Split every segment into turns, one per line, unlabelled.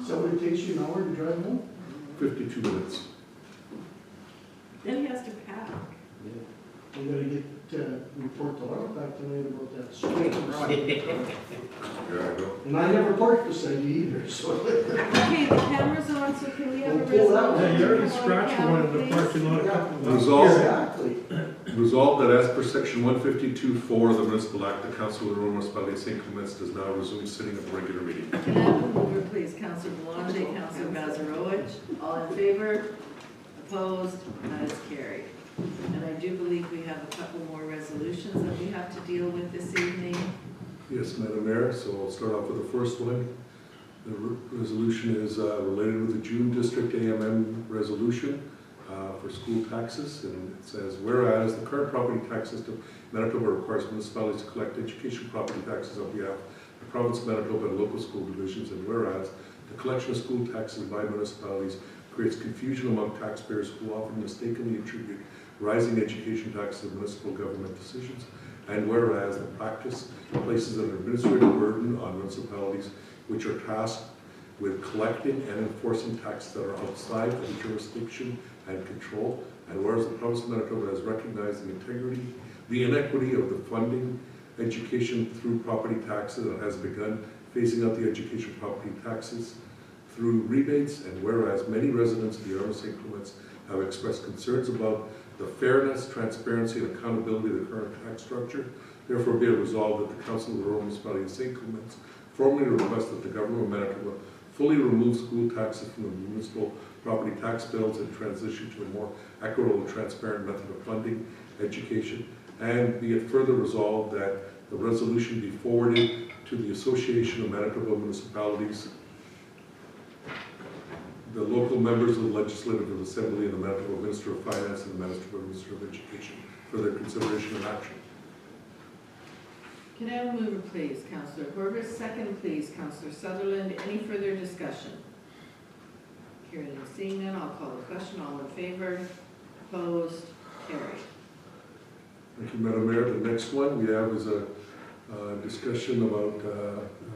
Is that what it takes you, an hour to drive home?
52 minutes.
Then he has to pack.
We gotta get, report to Laura back tonight about that swing.
Yeah, I know.
And I never parked beside you either, so.
Okay, the camera's on, so can we have a
Well, pull that one.
resolution?
Yeah, you already
Come on,
scratched
camera,
one in the
please.
parking lot a couple of
Resolve.
Exactly.
Resolved that as per section 152(4) of the Municipal Act, the Council of the Rural Municipality of St. Clements does now resume sitting of the regular meeting.
Can I have a mover, please? Councillor Belonte, Councillor Mazarowicz, all in favor? Opposed? That is carried. And I do believe we have a couple more resolutions that we have to deal with this evening.
Yes, Madam Mayor, so I'll start off with the first one. The resolution is related with the June District AMM resolution for school taxes, and it says, whereas the current property tax system in Manitoba requires municipalities to collect education property taxes on behalf of the province of Manitoba and local school divisions, and whereas the collection of school taxes by municipalities creates confusion among taxpayers who often mistakenly attribute rising education taxes to municipal government decisions, and whereas the practice places an administrative burden on municipalities which are tasked with collecting and enforcing taxes that are outside of the jurisdiction and control, and whereas the province of Manitoba has recognized the inequity of the funding education through property taxes and has begun phasing out the education property taxes through rebates, and whereas many residents of the area of St. Clements have expressed concerns about the fairness, transparency, and accountability of the current tax structure, therefore be it resolved that the Council of the Rural Municipality of St. Clements formally request that the Government of Manitoba fully remove school taxes from the municipal property tax bills and transition to a more equitable and transparent method of funding education, and be it further resolved that the resolution be forwarded to the Association of Manitoba Municipalities, the local members of the Legislative Assembly, and the Manitoba Minister of Finance and the Manitoba Minister of Education for their consideration and action.
Can I have a mover, please? Councillor Corbett, second, please. Councillor Sutherland, any further discussion? Hearing and seeing none, I'll call the question. All in favor? Opposed? Carried.
Thank you, Madam Mayor. The next one we have is a discussion about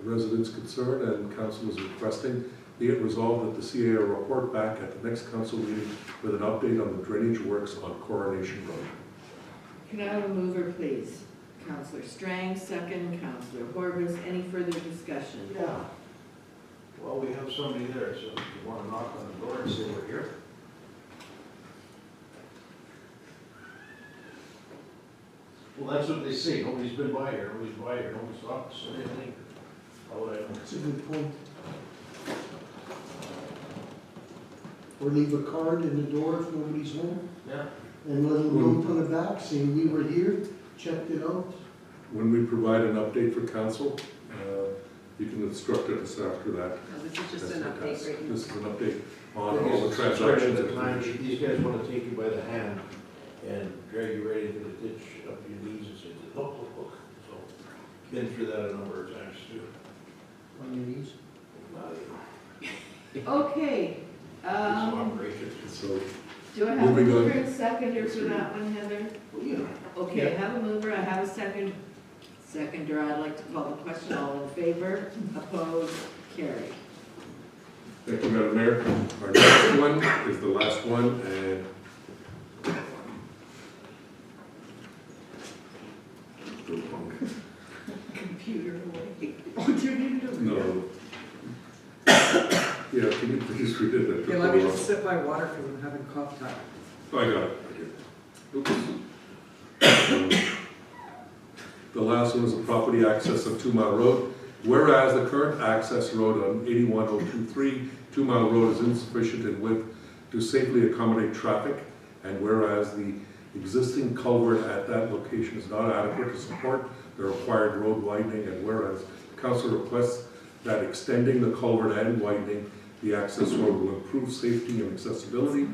residents' concern, and council is requesting be it resolved that the CAO report back at the next council meeting with an update on the drainage works on Coronation Road.
Can I have a mover, please? Councillor Strang, second. Councillor Horvath, any further discussion?
Yeah. Well, we have somebody there, so if you want to knock on the door and say we're here. Well, that's what they say. Nobody's been by here. Nobody's by here. Nobody's stopped. So anything. How would I know?
That's a good point. Or leave a card in the door if nobody's home,
Yeah.
and let them note on the back saying we were here, checked it out.
When we provide an update for council, you can instruct us after that.
This is just
That's
an
what
update
that's-
right now.
This is an update on
I guess
all the
it's started
transactions.
at the time, these guys want to take you by the hand and drag you right into the ditch up your knees and say, look, look, look. So, been through that a number of times too.
On your knees.
Okay.
It's operation.
So,
Do I have a
Moving on.
mover and seconder for that one, Heather?
Yeah.
Okay, I have a mover, I have a second. Seconder, I'd like to call the question. All in favor? Opposed? Carried.
thank you, Madam Mayor. Our next one is the last one, and
Computer away.
What you need to do?
no. Yeah, can you please read it? That took
Okay, let me
a while.
just sip my water because I'm having cough time.
Oh, I got it. Okay. Oops. The last one is the property access of 2 Mile Road. Whereas the current access road on 81023 2 Mile Road is insufficient in width to safely accommodate traffic, and whereas the existing culvert at that location is not adequate to support the required road widening, and whereas council requests that extending the culvert and widening the access road will improve safety and accessibility,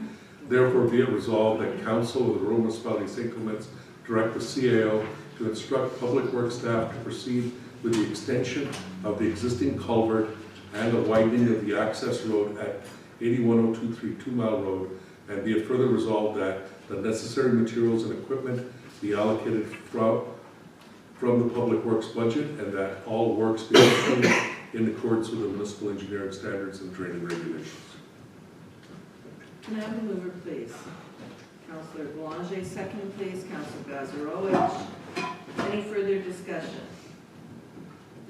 therefore be it resolved that council of the Rural Municipality of St. Clements direct the CAO to instruct public works staff to proceed with the extension of the existing culvert and the widening of the access road at 81023 2 Mile Road, and be it further resolved that the necessary materials and equipment be allocated from the public works budget, and that all works be completed in accordance with the municipal engineering standards and training regulations.
Can I have a mover, please? Councillor Boulanger, second, please. Councillor Bazarowicz. Any further discussion?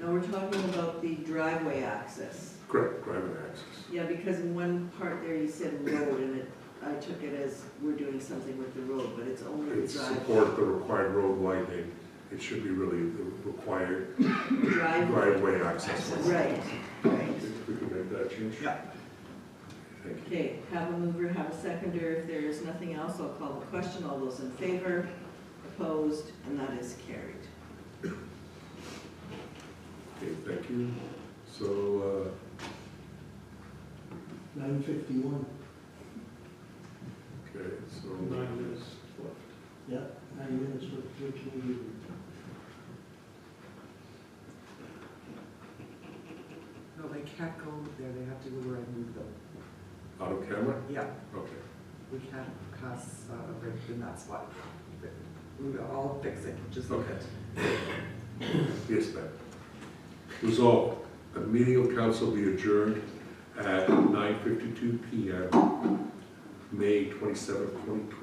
No, we're talking about the driveway access.
Correct, driving access.
Yeah, because in one part there you said road, and I took it as we're doing something with the road, but it's only the
It's
driveway.
support the required road widening. It should be really the required
Driveway.
driveway access.
Right, right.
We can make that change?
Yeah.
Thank you.
Okay, have a mover, have a seconder. If there is nothing else, I'll call the question. All those in favor, opposed, and that is carried.
Okay, thank you. So,
9:51,
okay, so.
9 minutes left.
yeah, 9 minutes, what can we do?
No, they can't go there, they have to go where I moved them.
Out of camera?
Yeah,
Okay.
we can't pass, right in that spot. I'll fix it, just look at it.
Yes, ma'am. Resolved, the meeting of council be adjourned at 9:52 PM, May 27th, 2020.